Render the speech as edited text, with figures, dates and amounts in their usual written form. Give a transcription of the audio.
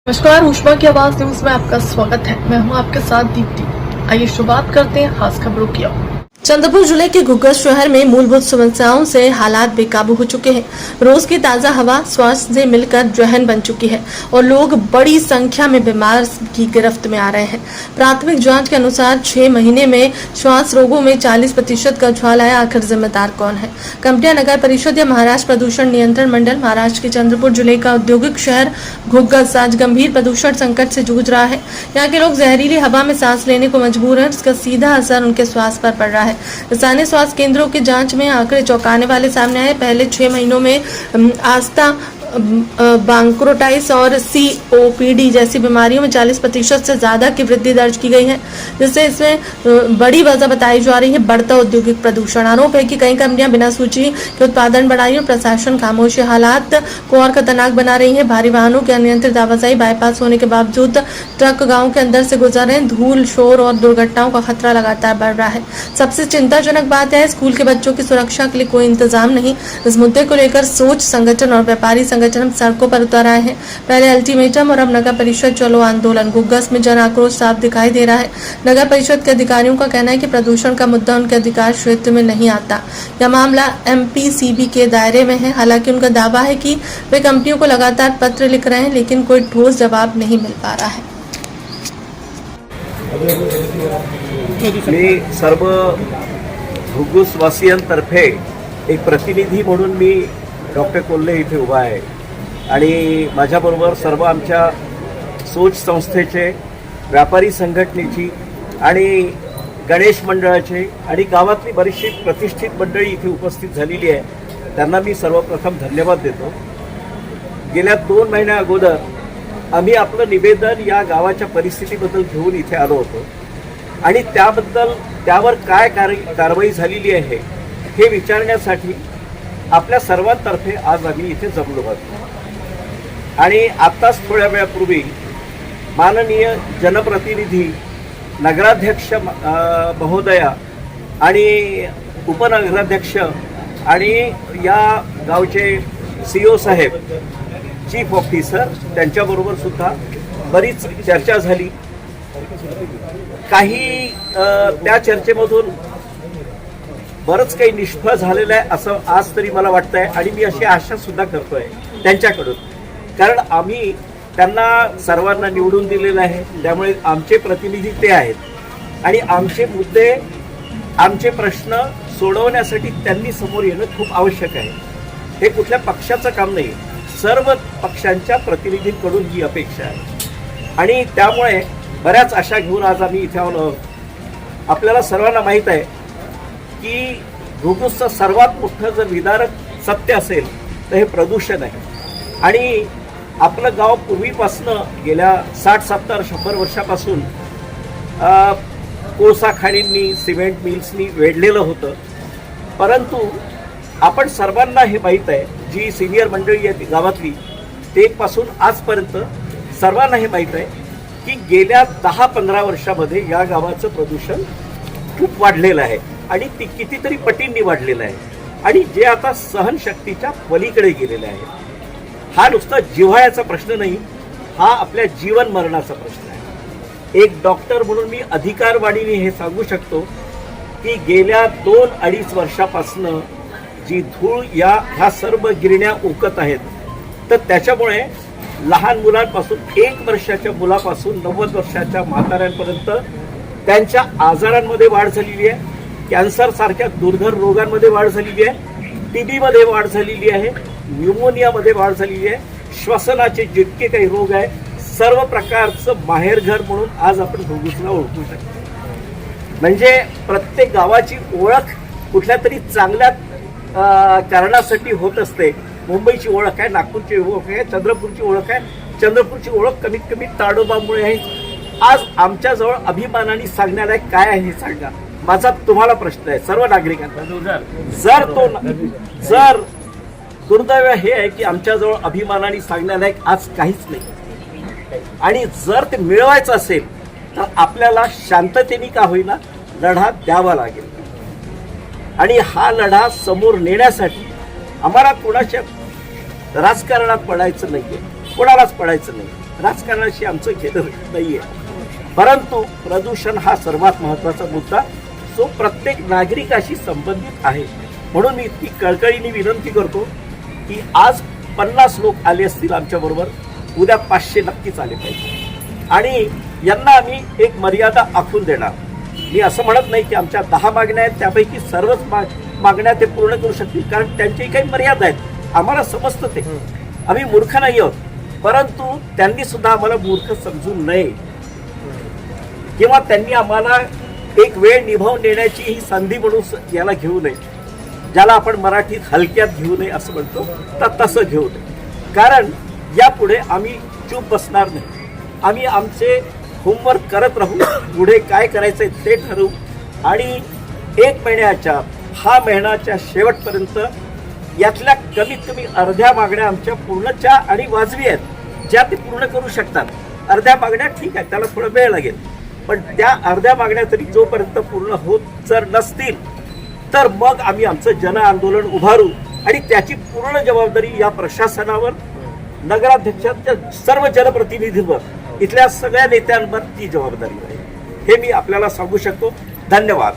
नमस्कार, उष्मा की आवाज न्यूज में आपका स्वागत है। मैं हूं आपके साथ दीप्ति। आइए शुरुआत करते हैं खास खबरों की ओर। चंद्रपुर जिले के घुग्गर शहर में मूलभूत समस्याओं से हालात बेकाबू हो चुके हैं। रोज की ताजा हवा स्वास्थ्य से मिलकर जहन बन चुकी है और लोग बड़ी संख्या में बीमार की गिरफ्त में आ रहे हैं। प्राथमिक जांच के अनुसार 6 महीने में श्वास रोगों में 40% का उछाल आया। आखिर जिम्मेदार कौन है? कंपनियां, नगर परिषद या महाराष्ट्र प्रदूषण नियंत्रण मंडल? महाराष्ट्र के चंद्रपुर जिले का औद्योगिक शहर घुग्गर आज गंभीर प्रदूषण संकट से जूझ रहा है। यहाँ के लोग जहरीली हवा में सांस लेने को मजबूर हैं। इसका सीधा असर उनके स्वास्थ्य पर पड़ रहा है। स्थानीय स्वास्थ्य केंद्रों की जांच में आंकड़े चौंकाने वाले सामने आए। पहले 6 महीनों में आस्था, ब्रोंकाइटिस और COPD जैसी बीमारियों में 40% से ज्यादा की वृद्धि दर्ज की गई है, जिससे इसमें बड़ी वजह बताई जा रही है बढ़ता औद्योगिक प्रदूषण। आरोप है कि कई कंपनियां बिना सूची के उत्पादन बढ़ाई और प्रशासन खामोशी हालात को और खतरनाक बना रही है। भारी वाहनों की अनियंत्रित आवाजाही, बाईपास होने के बावजूद ट्रक गाँव के अंदर से गुजर रहे हैं। धूल, शोर और दुर्घटनाओं का खतरा लगातार बढ़ रहा है। सबसे चिंताजनक बात है, स्कूल के बच्चों की सुरक्षा के लिए कोई इंतजाम नहीं। इस मुद्दे को लेकर सोच संगठन और व्यापारी संगठन सड़कों पर उतर आए हैं। पहले अल्टीमेटम और अब नगर परिषद चलो आंदोलन। गुग्गस में जन आक्रोश साफ दिखाई दे रहा है। नगर परिषद के अधिकारियों का कहना है कि प्रदूषण का मुद्दा उनके अधिकार क्षेत्र में नहीं आता। यह मामला MPCB के दायरे में है। हालांकि उनका दावा है कि वे कंपनियों को लगातार पत्र लिख रहे हैं, लेकिन कोई ठोस जवाब नहीं मिल पा रहा है। मी सर्व घुग्गुसवासियांतर्फे एक प्रतिनिधी म्हणून मी डॉक्टर कोल्हे इथे उभा आहे आणि माझ्याबरोबर सर्व आमच्या सोच संस्थेचे, व्यापारी संघटनेची आणि गणेश मंडळाचे आणि गावातली बरीचशी प्रतिष्ठित मंडळी इथे उपस्थित झालेली आहे. त्यांना मी सर्वप्रथम धन्यवाद देतो. गेल्या 2 महिन्या अगोदर आम्ही आपलं निवेदन या गावाच्या परिस्थितीबद्दल घेऊन इथे आलो होतो आणि त्यावर काय कारवाई झालेली आहे हे विचारण्यासाठी आपल्या सर्वांतर्फे आज आम्ही इथे जमलो आहोत. आणि आत्ताच थोड्या वेळापूर्वी माननीय जनप्रतिनिधी, नगराध्यक्ष महोदया आणि उपनगराध्यक्ष आणि या गावचे CO साहेब, चीफ ऑफिसर, त्यांच्याबरोबर सुद्धा बरीच चर्चा झाली. काही त्या चर्चेमधून बरंच काही निष्फळ झालेलं आहे असं आज तरी मला वाटतंय आणि मी अशी आशा सुद्धा करतोय त्यांच्याकडून. कारण आम्ही त्यांना सर्वांना निवडून दिलेलं आहे, त्यामुळे आमचे प्रतिनिधी ते आहेत आणि आमचे मुद्दे, आमचे प्रश्न सोडवण्यासाठी त्यांनी समोर येणं खूप आवश्यक आहे. हे कुठल्या पक्षाचं काम नाही, सर्व पक्षांच्या प्रतिनिधींकडून ही अपेक्षा आहे आणि त्यामुळे बऱ्याच आशा घेऊन आज आम्ही इथे आलो. आपल्याला सर्वांना माहीत आहे की घुग्गुसचं सर्वात मोठं जर विदारक सत्य असेल तर हे प्रदूषण आहे. आणि आपलं गाव पूर्वीपासनं गेल्या 60-70-100 वर्षापासून कोळसा खाणींनी, सिमेंट मिल्सनी वेढलेलं होतं. परंतु आपण सर्वांना हे माहीत आहे, जी सिनियर मंडळी आहे गावातली, ते पासून आजपर्यंत सर्वांना हे माहीत आहे की गेल्या 10-15 वर्षामध्ये या गावाचं प्रदूषण खूप वाढलेलं आहे आणि ती कितीतरी पटींनी वाढलेलं आहे आणि जे आता सहनशक्तीच्या पलीकडे गेलेलं आहे. हा नुसता जिव्हाळ्याचा प्रश्न नाही, हा आपल्या जीवन मरणाचा प्रश्न आहे. एक डॉक्टर म्हणून मी अधिकारवाणीने हे सांगू शकतो की गेल्या 2-2.5 वर्षापासून जी धूळ ह्या सर्व गिरण्या ओकत आहेत, तर त्याच्यामुळे लहान मुलांपासून 1 वर्षाच्या मुलापासून 90 वर्षाच्या म्हाताऱ्यांपर्यंत त्यांच्या आजारांमध्ये वाढ झालेली आहे. कॅन्सर सारख्या दुर्धर रोगांमध्ये वाढ झालेली आहे, TB मध्ये वाढ झालेली आहे, न्यूमोनियामध्ये वाढ झालेली आहे. श्वसनाचे जितके काही रोग आहेत, सर्व प्रकारचं माहेरघर म्हणून आज आपण घुग्गुसला ओळखू शकतो. म्हणजे प्रत्येक गावाची ओळख कुठल्या तरी चांगल्या कारणासाठी होत असते. मुंबईची ओळख आहे, नागपूरची ओळख आहे, चंद्रपूरची ओळख आहे. चंद्रपूरची ओळख कमीत कमी ताडोबामुळे आहे. आज आमच्याजवळ अभिमानाने सांगण्यालायक काय आहे हे सांगा. माझा तुम्हाला प्रश्न आहे, सर्व नागरिकांना. जर दुर्दैव हे आहे की आमच्याजवळ अभिमानाने सांगण्यालायक आज काहीच नाही आणि जर ते मिळवायचं असेल तर आपल्याला शांततेने का होईना लढा द्यावा लागेल. आणि हा लढा समोर नेण्यासाठी आम्हाला कोणाच्या राजकारणात पडायचं नाहीये, कोणालाच पडायचं नाही. राजकारणाशी आमचं घेणं नाहीये, परंतु प्रदूषण हा सर्वात महत्वाचा मुद्दा जो प्रत्येक नागरिकाशी संबंधित आहे. म्हणून मी इतकी कळकळीने विनंती करतो की आज 50 लोक आले असतील आमच्या बरोबर, उद्या 500 नक्कीच आले पाहिजे आणि यांना आम्ही एक मर्यादा आखून देणार. मी असं म्हणत नाही की आमच्या 10 मागण्या आहेत त्यापैकी सर्वच मागण्या ते पूर्ण करू शकतील, कारण त्यांची काही मर्यादा आहेत. आम्हाला समजतं ते, आम्ही मूर्ख नाही आहोत, परंतु त्यांनी सुद्धा आम्हाला मूर्ख समजू नये किंवा त्यांनी आम्हाला एक वेळ निभावून देण्याची ही संधी म्हणून याला घेऊ नये, ज्याला आपण मराठीत हलक्यात घेऊ नये असं म्हणतो, तर तसं घेऊ नये. कारण यापुढे आम्ही चूप बसणार नाही. आम्ही आमचे होमवर्क करत राहू, पुढे काय करायचंय ते ठरवू आणि 1 महिन्याच्या हा महिन्याच्या शेवटपर्यंत यातल्या कमीत कमी अर्ध्या मागण्या आमच्या पूर्णच्या आणि वाजवी आहेत, ज्या ते पूर्ण करू शकतात. अर्ध्या मागण्या ठीक आहे, त्याला थोडा वेळ लागेल, पण त्या अर्ध्या मागण्या तरी जोपर्यंत पूर्ण होत जर नसतील तर मग आम्ही आमचं जन आंदोलन उभारू आणि त्याची पूर्ण जबाबदारी या प्रशासनावर, नगराध्यक्षांच्या सर्व जनप्रतिनिधींवर, इथल्या सगळ्या नेत्यांवर ती जबाबदारी आहे. हे मी आपल्याला सांगू शकतो. धन्यवाद.